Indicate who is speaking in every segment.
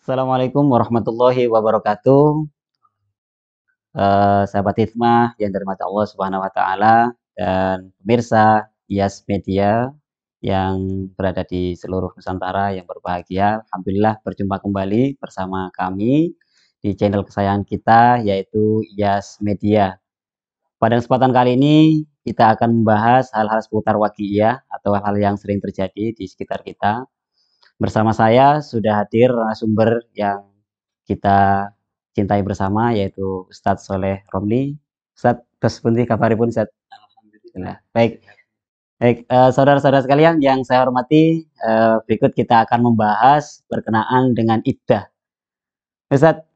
Speaker 1: Assalamualaikum warahmatullahi wabarakatuh. Sahabat hikmah yang dirahmati Allah Subhanahu wa taala dan pemirsa IAS Media yang berada di seluruh Nusantara yang berbahagia. Alhamdulillah berjumpa kembali bersama kami di channel kesayangan kita yaitu IAS Media. Pada kesempatan kali ini kita akan membahas hal-hal seputar waqiah atau hal-hal yang sering terjadi di sekitar kita. Bersama saya sudah hadir narasumber yang kita cintai bersama yaitu Ustadz Soleh Romli. Ustadz, terus pundi kabaripun Ustadz? Alhamdulillah. Baik, baik, saudara-saudara sekalian yang saya hormati, berikut kita akan membahas berkenaan dengan iddah. Ustadz,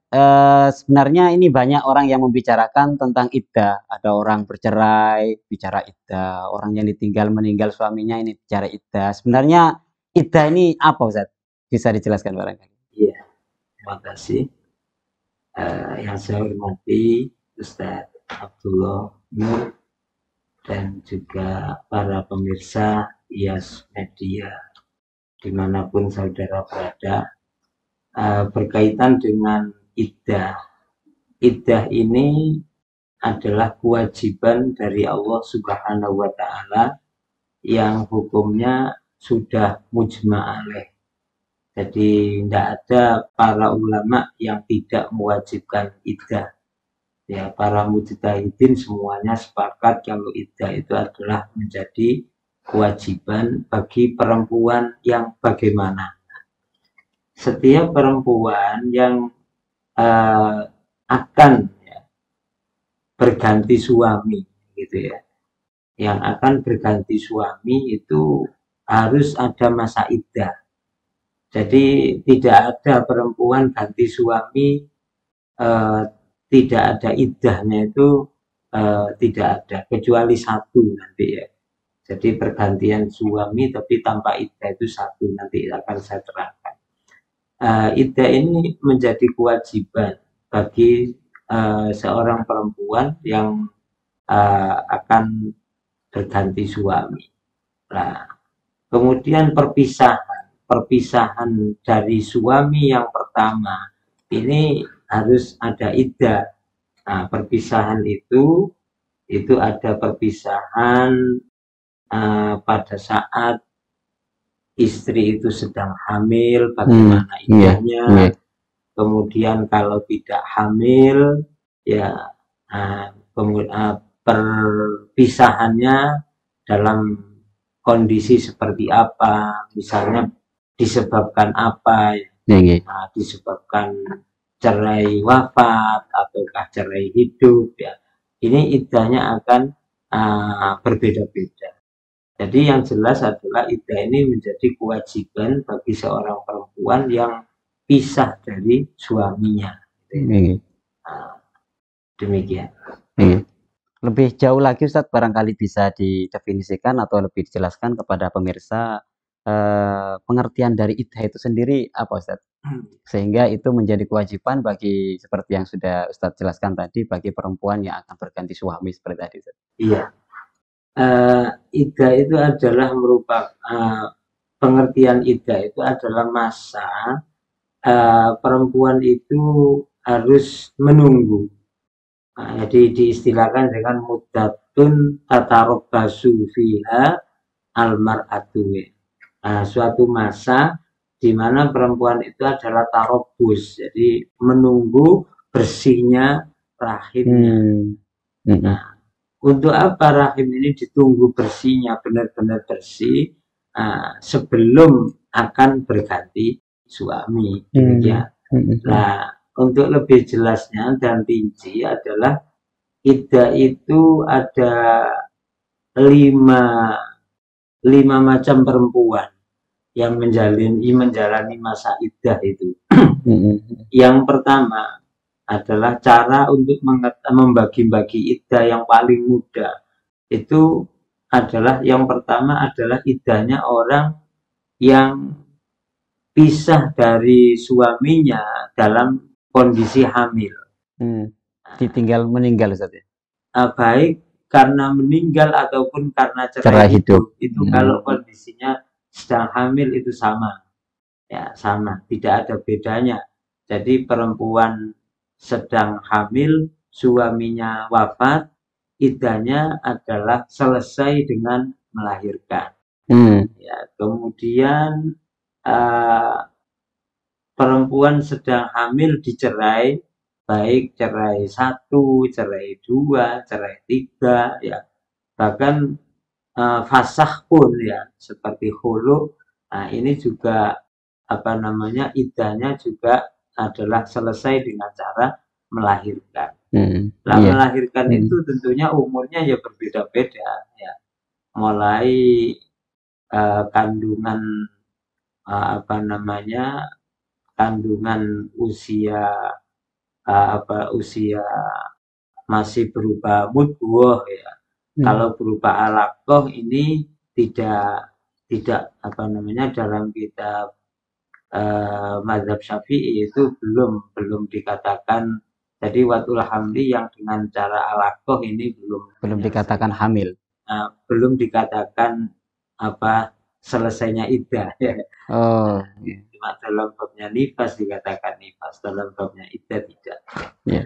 Speaker 1: sebenarnya ini banyak orang yang membicarakan tentang iddah. Ada orang bercerai, bicara iddah. Orang yang ditinggal meninggal suaminya ini bicara iddah. Sebenarnya iddah ini apa Ustadz? Bisa dijelaskan barangkali?
Speaker 2: Iya, terima kasih. Yang saya hormati Ustadz Abdullah Nur dan juga para pemirsa IAS Media dimanapun saudara berada, berkaitan dengan iddah. Iddah ini adalah kewajiban dari Allah Subhanahu wa taala yang hukumnya sudah mujma' alaih. Jadi tidak ada para ulama yang tidak mewajibkan iddah. Ya, para mujtahidin semuanya sepakat kalau iddah itu adalah menjadi kewajiban bagi perempuan yang bagaimana. Setiap perempuan yang akan berganti suami, gitu ya, yang akan berganti suami itu harus ada masa iddah. Jadi tidak ada perempuan ganti suami tidak ada iddahnya itu, tidak ada kecuali satu nanti ya. Jadi pergantian suami tapi tanpa iddah itu satu, nanti akan saya terangkan. Iddah ini menjadi kewajiban bagi seorang perempuan yang akan berganti suami. Nah, kemudian perpisahan dari suami yang pertama ini harus ada iddah. Nah, perpisahan itu ada perpisahan pada saat istri itu sedang hamil, bagaimana iddahnya. Kemudian kalau tidak hamil, ya perpisahannya dalam kondisi seperti apa, misalnya disebabkan apa, disebabkan cerai wafat ataukah cerai hidup, ya ini iddahnya akan berbeda-beda. Jadi yang jelas adalah iddah ini menjadi kewajiban bagi seorang perempuan yang pisah dari suaminya. Demikian.
Speaker 1: Lebih jauh lagi Ustadz, barangkali bisa didefinisikan atau lebih dijelaskan kepada pemirsa pengertian dari iddah itu sendiri apa Ustadz? Sehingga itu menjadi kewajiban bagi seperti yang sudah Ustadz jelaskan tadi bagi perempuan yang akan berganti suami seperti tadi Ustadz.
Speaker 2: Iya. Iddah itu adalah merupakan pengertian iddah itu adalah masa perempuan itu harus menunggu. Jadi diistilahkan dengan muddatun tatarabbasu fiha almar'atu. Suatu masa di mana perempuan itu adalah tarobus, jadi menunggu bersihnya rahimnya. Nah, untuk apa rahim ini ditunggu bersihnya, benar-benar bersih sebelum akan berganti suami. Demikian. Nah, untuk lebih jelasnya dan rinci adalah iddah itu ada lima macam perempuan yang menjalani masa iddah itu. Yang pertama adalah cara untuk membagi-bagi iddah yang paling mudah. Itu adalah yang pertama adalah iddahnya orang yang pisah dari suaminya dalam kondisi hamil.
Speaker 1: Ditinggal meninggal Ustaz ya?
Speaker 2: Baik karena meninggal ataupun karena cerai hidup. Itu kalau kondisinya sedang hamil itu sama. Ya, sama, tidak ada bedanya Jadi perempuan sedang hamil, suaminya wafat, iddahnya adalah selesai dengan melahirkan. Ya, kemudian perempuan sedang hamil dicerai, baik cerai 1, cerai 2, cerai 3, ya. Bahkan fasakh pun ya, seperti khulu. Nah, ini juga apa namanya, iddahnya juga adalah selesai dengan cara melahirkan. Nah, melahirkan itu tentunya umurnya ya berbeda-beda ya. Mulai kandungan apa namanya, kandungan usia usia masih berupa mudghah ya. Kalau berupa alaqah ini tidak apa namanya, dalam kitab mazhab Syafi'i itu belum dikatakan. Jadi watul hamli yang dengan cara alaqah ini belum
Speaker 1: dikatakan hamil.
Speaker 2: Belum dikatakan apa selesainya iddah.
Speaker 1: Oh.
Speaker 2: Cuma dalam babnya nifas dikatakan nifas, dalam babnya iddah tidak.
Speaker 1: Yeah.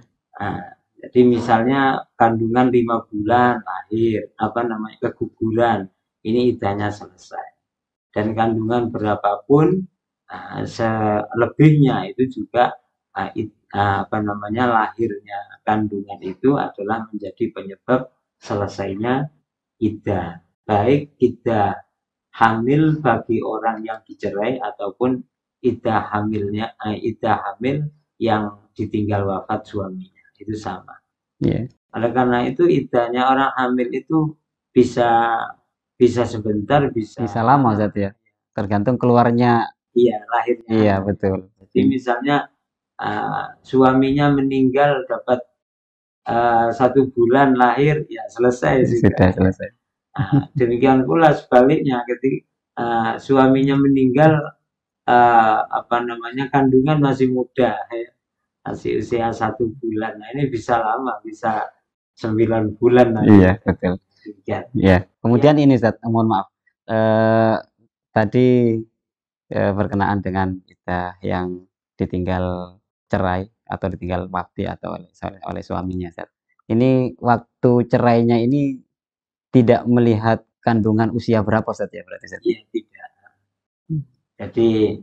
Speaker 2: Jadi misalnya kandungan 5 bulan lahir, apa namanya, keguguran, ini iddahnya selesai. Dan kandungan berapapun selebihnya itu juga apa namanya, lahirnya kandungan itu adalah menjadi penyebab selesainya iddah. Baik iddah hamil bagi orang yang dicerai ataupun iddah hamil yang ditinggal wafat suaminya, itu sama. Oleh karena itu iddahnya orang hamil itu bisa sebentar, bisa
Speaker 1: lama Ustaz ya. Tergantung keluarnya.
Speaker 2: Iya, lahirnya.
Speaker 1: Iya, betul.
Speaker 2: Jadi misalnya suaminya meninggal dapat 1 bulan lahir, ya selesai
Speaker 1: sudah selesai.
Speaker 2: Demikian pula sebaliknya, ketika suaminya meninggal apa namanya, kandungan masih muda ya, masih usia 1 bulan. Nah, ini bisa lama, bisa 9 bulan.
Speaker 1: Iya, betul. Iya. Kemudian ini Ustaz, mohon maaf. Tadi berkenaan dengan kita yang ditinggal cerai atau ditinggal wafat atau oleh suaminya, Ustaz. Ini waktu cerainya ini tidak melihat kandungan usia berapa, Ustaz ya, berarti Ustaz?
Speaker 2: Iya, tidak. Jadi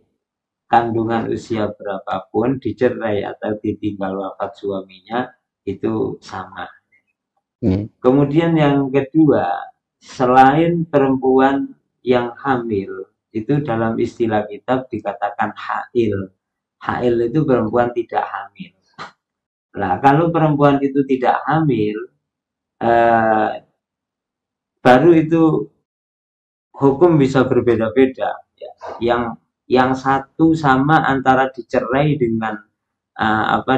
Speaker 2: kandungan usia berapapun, dicerai atau ditinggal wafat suaminya itu sama. Kemudian yang kedua, selain perempuan yang hamil, itu dalam istilah kitab dikatakan hail. Hail itu perempuan tidak hamil. Nah, kalau perempuan itu tidak hamil, baru itu hukum bisa berbeda-beda. Yang satu sama antara dicerai dengan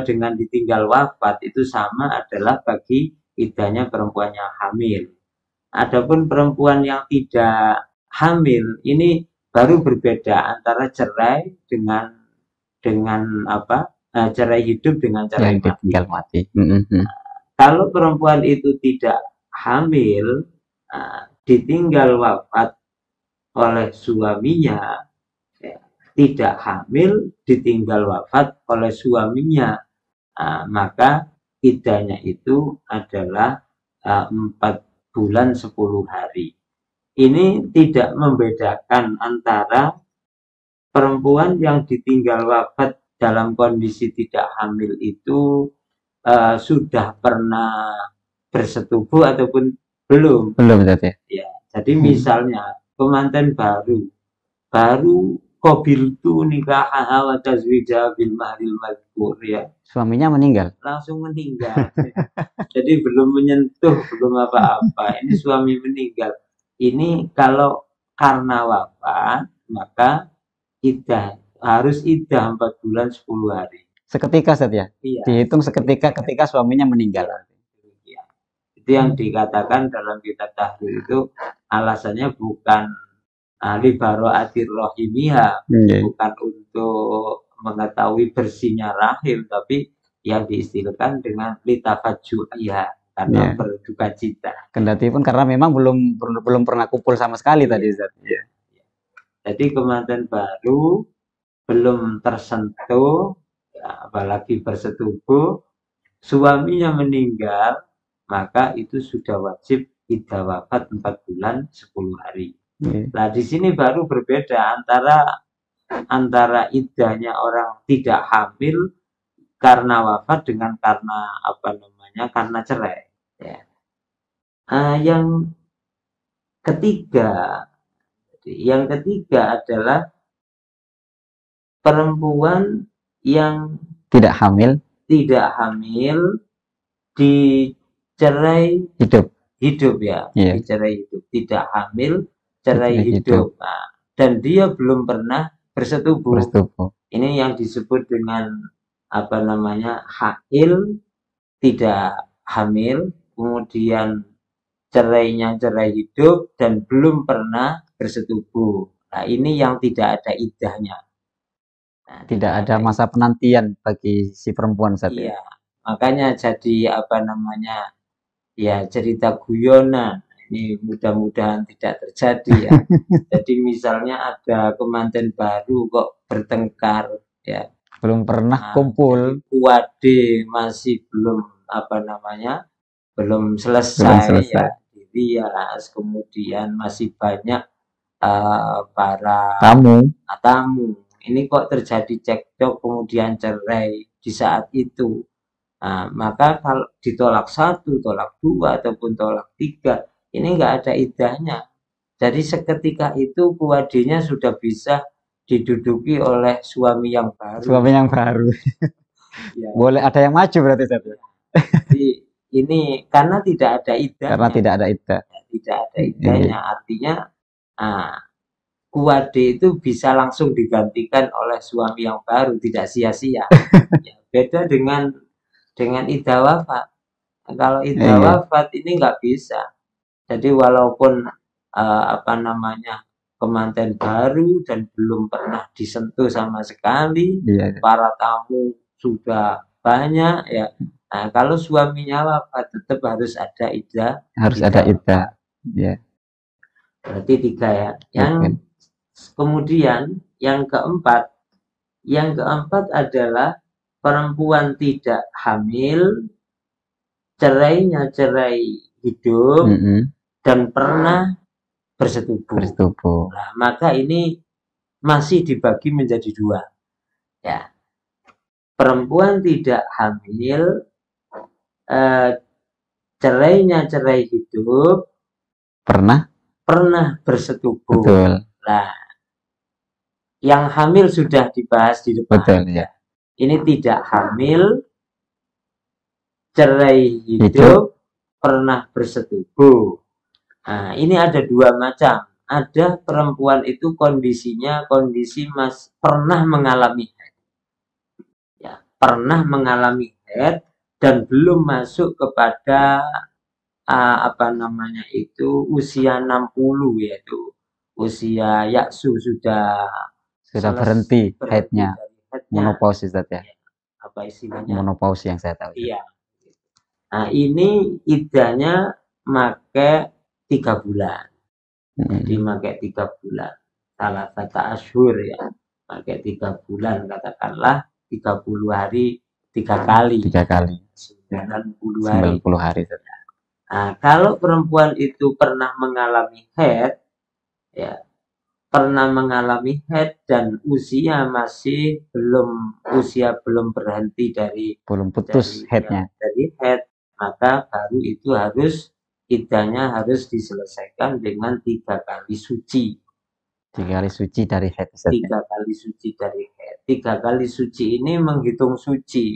Speaker 2: dengan ditinggal wafat itu sama adalah bagi iddahnya perempuan yang hamil. Adapun perempuan yang tidak hamil ini baru berbeda antara cerai dengan cerai hidup dengan cerai
Speaker 1: mati.
Speaker 2: Kalau perempuan itu tidak hamil, ditinggal wafat oleh suaminya, tidak hamil ditinggal wafat oleh suaminya, maka iddahnya itu adalah 4 bulan 10 hari. Ini tidak membedakan antara perempuan yang ditinggal wafat dalam kondisi tidak hamil itu sudah pernah bersetubuh ataupun belum. Ya, jadi misalnya pengantin baru qabiltu nikahaha wa tazwija bil mahril madhkur ya.
Speaker 1: Suaminya meninggal.
Speaker 2: Langsung meninggal. Jadi belum menyentuh, belum apa-apa. Ini suami meninggal. Ini kalau karena wafat, maka harus iddah 4 bulan 10 hari.
Speaker 1: Seketika Ustaz ya?
Speaker 2: Iya.
Speaker 1: Dihitung seketika ketika suaminya meninggal.
Speaker 2: Ya. Itu yang dikatakan dalam kitab tahlil itu alasannya bukan libaro'atir rohimiha, bukan untuk mengetahui bersihnya rahim, tapi yang diistilahkan dengan litafajju'iyah, karena berduka cita.
Speaker 1: Kendati pun karena memang belum pernah kumpul sama sekali tadi Ustaz.
Speaker 2: Jadi kemanten baru belum tersentuh apalagi bersetubuh, suaminya meninggal, maka itu sudah wajib iddah wafat 4 bulan 10 hari. Nah, di sini baru berbeda antara iddahnya orang tidak hamil karena wafat dengan karena cerai. Ya. Yang ketiga adalah perempuan yang
Speaker 1: tidak hamil
Speaker 2: dicerai hidup ya,
Speaker 1: yeah.
Speaker 2: Dicerai hidup, tidak hamil, cerai hidup. Nah, dan dia belum pernah bersetubuh. Ini yang disebut dengan hail, tidak hamil, kemudian cerainya cerai hidup dan belum pernah bersetubuh. Nah, ini yang tidak ada iddahnya.
Speaker 1: Nah, tidak ada masa penantian bagi si perempuan saat itu.
Speaker 2: Iya, makanya jadi ya cerita guyonan. Ini mudah-mudahan tidak terjadi ya. Jadi misalnya ada kemanten baru kok bertengkar ya.
Speaker 1: Belum pernah kumpul.
Speaker 2: Kuade masih belum belum selesai. Ya. Dirias, kemudian masih banyak para tamu. Ini kok terjadi cekcok kemudian cerai di saat itu. Nah, maka kalau ditolak 1, tolak 2 ataupun tolak 3, ini enggak ada iddahnya. Jadi seketika itu kuadinya sudah bisa diduduki oleh suami yang baru.
Speaker 1: Ya. Boleh ada yang maju berarti Ustaz.
Speaker 2: Jadi ini karena tidak ada iddahnya. Tidak ada iddahnya, artinya kuade itu bisa langsung digantikan oleh suami yang baru, tidak sia-sia. Ya, beda dengan iddah wafat. Kalau iddah wafat ini nggak bisa. Jadi walaupun kemanten baru dan belum pernah disentuh sama sekali, para tamu sudah banyak ya. Nah, kalau suaminya wafat tetap harus ada iddah.
Speaker 1: Ya.
Speaker 2: Berarti 3 ya. Kemudian yang keempat adalah perempuan tidak hamil, cerainya cerai hidup dan pernah bersetubuh. Nah, maka ini masih dibagi menjadi 2. Ya. Perempuan tidak hamil, cerainya cerai hidup, pernah bersetubuh.
Speaker 1: Betul.
Speaker 2: Nah, yang hamil sudah dibahas di depan.
Speaker 1: Betul, ya.
Speaker 2: Ini tidak hamil, cerai hidup, pernah bersetubuh. Nah, ini ada 2 macam. Ada perempuan itu kondisinya pernah mengalami haid. Ya, pernah mengalami haid dan belum masuk kepada usia 60, yaitu usia yaksu sudah
Speaker 1: berhenti haidnya, menopause ya.
Speaker 2: Apa istilahnya?
Speaker 1: Menopause yang saya tahu.
Speaker 2: Iya. Nah, ini iddahnya pakai 3 bulan. Jadi pakai 3 bulan. Salah satu asyhur ya. Pakai 3 bulan, katakanlah 30 hari 3 kali. 90 hari. Nah, kalau perempuan itu pernah mengalami haid, ya, dan usia belum berhenti
Speaker 1: belum putus haidnya.
Speaker 2: Dari haid, maka baru itu iddahnya harus diselesaikan dengan 3 kali suci.
Speaker 1: 3 kali suci dari haid.
Speaker 2: 3 kali suci dari haid. 3 kali suci ini menghitung suci.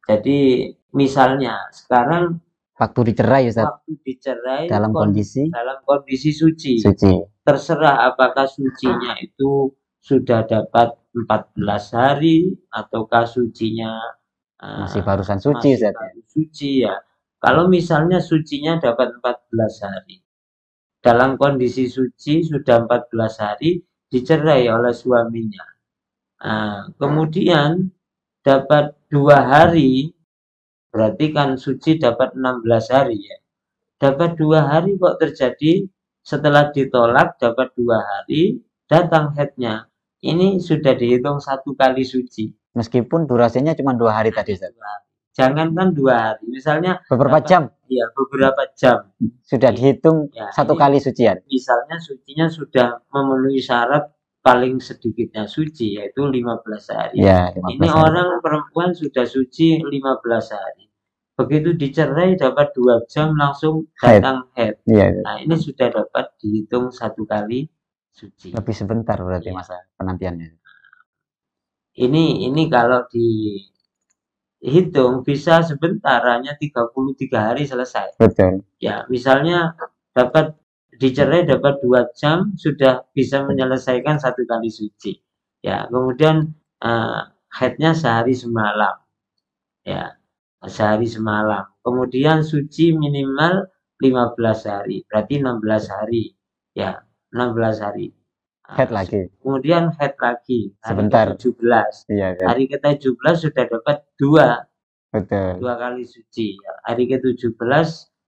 Speaker 2: Jadi misalnya sekarang
Speaker 1: waktu dicerai dalam
Speaker 2: kondisi suci. Terserah apakah sucinya itu sudah dapat 14 hari ataukah sucinya
Speaker 1: masih barusan suci
Speaker 2: ya. Kalau misalnya sucinya dapat 14 hari. Dalam kondisi suci sudah 14 hari dicerai oleh suaminya. Kemudian dapat 2 hari, berarti kan suci dapat 16 hari ya. Dapat 2 hari kok terjadi setelah ditolak dapat 2 hari datang haidnya. ini sudah dihitung 1 kali suci.
Speaker 1: Meskipun durasinya cuma 2 hari tadi, Ustaz.
Speaker 2: Jangankan 2 hari, misalnya
Speaker 1: Beberapa jam.
Speaker 2: Iya, beberapa jam.
Speaker 1: Sudah dihitung
Speaker 2: Ya,
Speaker 1: 1 kali sucian.
Speaker 2: Misalnya sucinya sudah memenuhi syarat paling sedikitnya suci, yaitu 15 hari.
Speaker 1: Ya, 15
Speaker 2: ini
Speaker 1: hari.
Speaker 2: Orang perempuan sudah suci 15 hari. Begitu dicerai dapat 2 jam langsung datang haid.
Speaker 1: Ya.
Speaker 2: Nah, ini sudah dapat dihitung 1 kali suci.
Speaker 1: Lebih sebentar berarti masa penantiannya.
Speaker 2: Ini kalau dihitung bisa sebentar, hanya 33 hari selesai.
Speaker 1: Betul.
Speaker 2: Ya, misalnya dicerai dapat 2 jam sudah bisa menyelesaikan 1 kali suci. Ya, kemudian haidnya sehari semalam. Ya, sehari semalam. Kemudian suci minimal 15 hari, berarti 16 hari. Ya, 16 hari.
Speaker 1: Haid lagi.
Speaker 2: Kemudian haid lagi.
Speaker 1: Sebentar.
Speaker 2: ke-17.
Speaker 1: Iya, kan?
Speaker 2: Hari ke-17 sudah dapat 2.
Speaker 1: Betul.
Speaker 2: 2 kali suci. Ya. Hari ke-17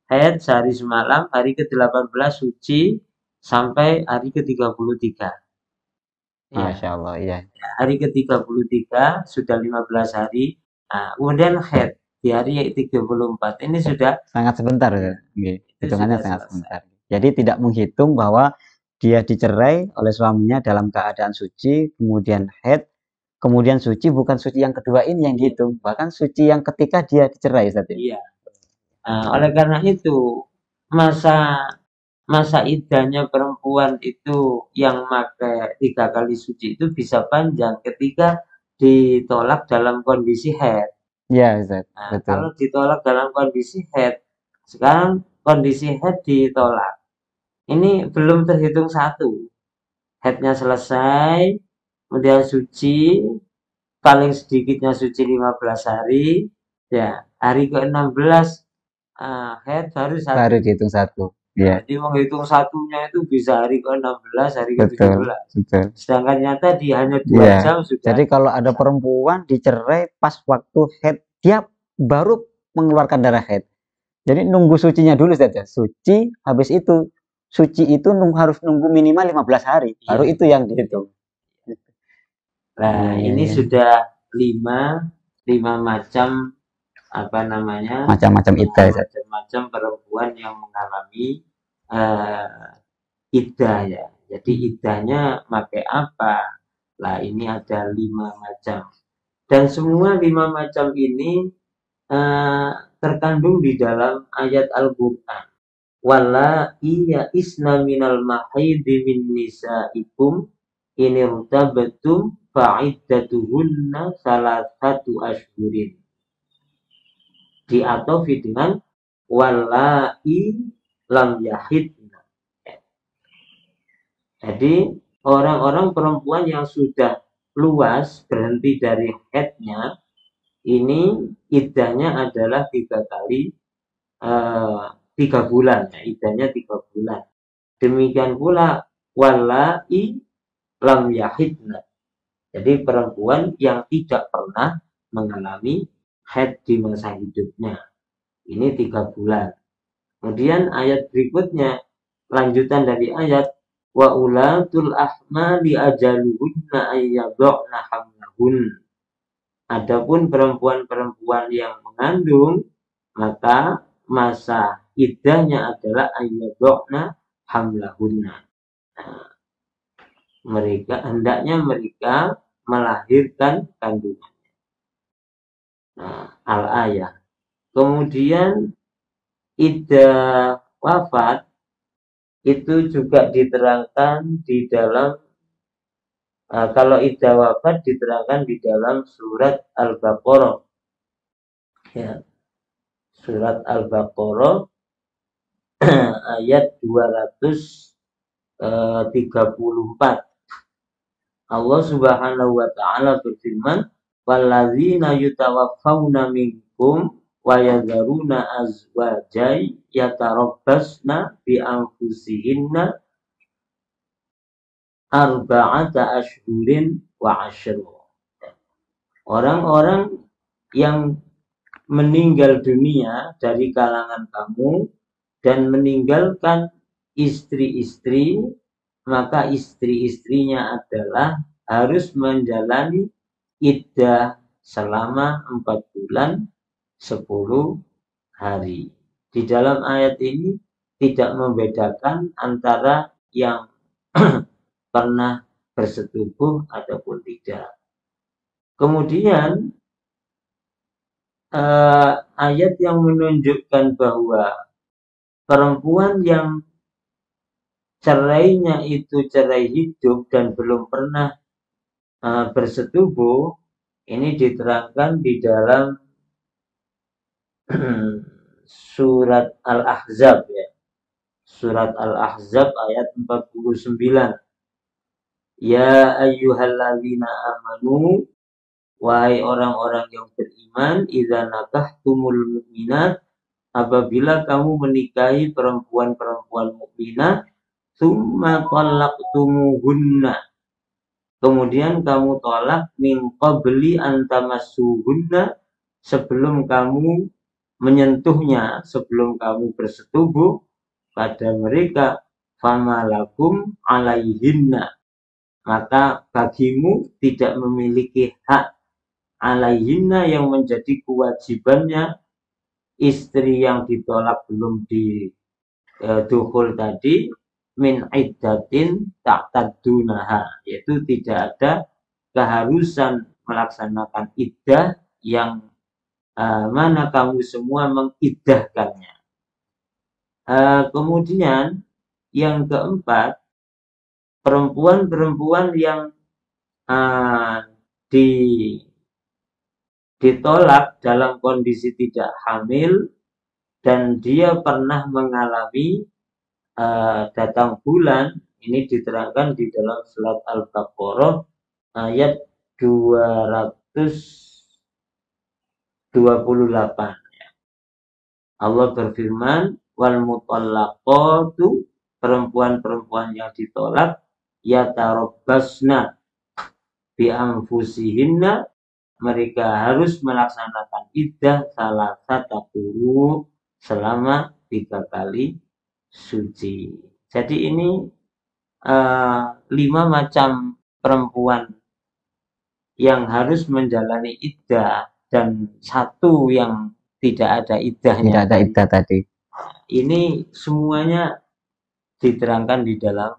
Speaker 2: haid sehari semalam, hari ke-18 suci sampai hari ke-33.
Speaker 1: Masya Allah, iya.
Speaker 2: Hari ke-33 sudah 15 hari. Nah, kemudian haid di hari 34 ini sudah
Speaker 1: sangat sebentar, ya. Hitungannya sangat sebentar. Jadi tidak menghitung bahwa dia dicerai oleh suaminya dalam keadaan suci, kemudian haid, kemudian suci, bukan suci yang kedua ini yang dihitung, bahkan suci yang ketika dia dicerai saat ini.
Speaker 2: Iya. Oleh karena itu masa iddahnya perempuan itu yang pakai 3 kali suci itu bisa panjang ketika ditolak dalam kondisi haid.
Speaker 1: Iya, Ustaz. Betul.
Speaker 2: Kalau ditolak dalam kondisi haid, sekarang kondisi haid ditolak. Ini belum terhitung 1. Haidnya selesai, kemudian suci, paling sedikitnya suci 15 hari, ya hari ke-16 haid baru
Speaker 1: dihitung 1. Ya.
Speaker 2: Jadi menghitung satunya itu bisa hari ke-16, hari ke-17.
Speaker 1: Betul.
Speaker 2: Sedangkan nyata dia hanya 2 jam sudah.
Speaker 1: Jadi kalau ada perempuan dicerai pas waktu haid, dia baru mengeluarkan darah haid. Jadi nunggu sucinya dulu saja. Suci, habis itu suci itu harus nunggu minimal 15 hari. Baru itu yang dihitung.
Speaker 2: Nah, ini sudah 5 macam macam-macam iddah, macam-macam perempuan yang mengalami iddah ya. Jadi iddahnya pakai apa? Lah ini ada 5 macam. Dan semua 5 macam ini terkandung di dalam ayat Al-Qur'an. Wallahi ya'isna minal mahidi min nisaikum in irtabtum fa'iddatuhunna 3 ashhurin. Diatofi dengan wallahi lam yahidna. Jadi orang-orang perempuan yang sudah luas berhenti dari haidnya, ini iddahnya adalah 3 kali 3 bulan, ya, iddahnya 3 bulan. Demikian pula wallahi lam yahidna. Jadi perempuan yang tidak pernah mengalami haid di masa hidupnya. Ini 3 bulan. Kemudian ayat berikutnya, lanjutan dari ayat wa ulatul ahmali ajaluhunna ayyadhna hamlahun. Adapun perempuan-perempuan yang mengandung, maka masa iddahnya adalah ayyadhna hamlahunna. Hendaknya mereka melahirkan kandungan. Al-ayah. Kemudian iddah wafat itu juga diterangkan di dalam kalau iddah wafat diterangkan di dalam surat Al-Baqarah. Ya. Surat Al-Baqarah ayat 234. Allah Subhanahu wa taala berfirman, "Walladzina yutawaffawna minkum wa yadharuna azwajay yatarabbasna bi anfusihinna arba'ata ashhurin wa 'ashra." Orang-orang yang meninggal dunia dari kalangan kamu dan meninggalkan istri-istri, maka istri-istrinya adalah harus menjalani iddah selama 4 bulan 10 hari. Di dalam ayat ini tidak membedakan antara yang pernah bersetubuh ataupun tidak. Kemudian ayat yang menunjukkan bahwa perempuan yang cerainya itu cerai hidup dan belum pernah bersetubuh, ini diterangkan di dalam surat Al-Ahzab ya. Surat Al-Ahzab ayat 49. Ya ayyuhalladzina amanu, wahai orang-orang yang beriman, idza nakahtumul mu'minat, apabila kamu menikahi perempuan-perempuan mukminah, tsumma talaqtumuhunna, kemudian kamu tolak, min qabli an tamassuhunna, sebelum kamu menyentuhnya, sebelum kamu bersetubuh pada mereka, famalakum alaihinna, maka bagimu tidak memiliki hak alaihinna, yang menjadi kewajibannya istri yang ditolak belum didukhul tadi, min iddatin ta'taddunaha, yaitu tidak ada keharusan melaksanakan iddah yang mana kamu semua mengiddahkannya. Kemudian yang keempat, perempuan-perempuan yang ditolak dalam kondisi tidak hamil dan dia pernah mengalami datang bulan, ini diterangkan di dalam surat Al-Baqarah ayat 228. Allah berfirman, wal mutallaqatu, perempuan-perempuan yang ditolak, yatarabbasna bi anfusihinna, mereka harus melaksanakan iddah salasata quru, selama 3 kali suci. Jadi ini 5 macam perempuan yang harus menjalani iddah dan 1 yang tidak ada iddahnya.
Speaker 1: Tidak ada iddah tadi.
Speaker 2: Ini semuanya diterangkan di dalam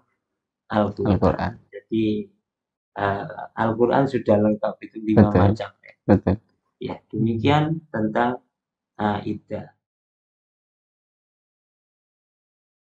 Speaker 2: Al-Quran. Jadi Al-Quran sudah lengkap, itu 5 macam.
Speaker 1: Betul.
Speaker 2: Ya, demikian tentang iddah.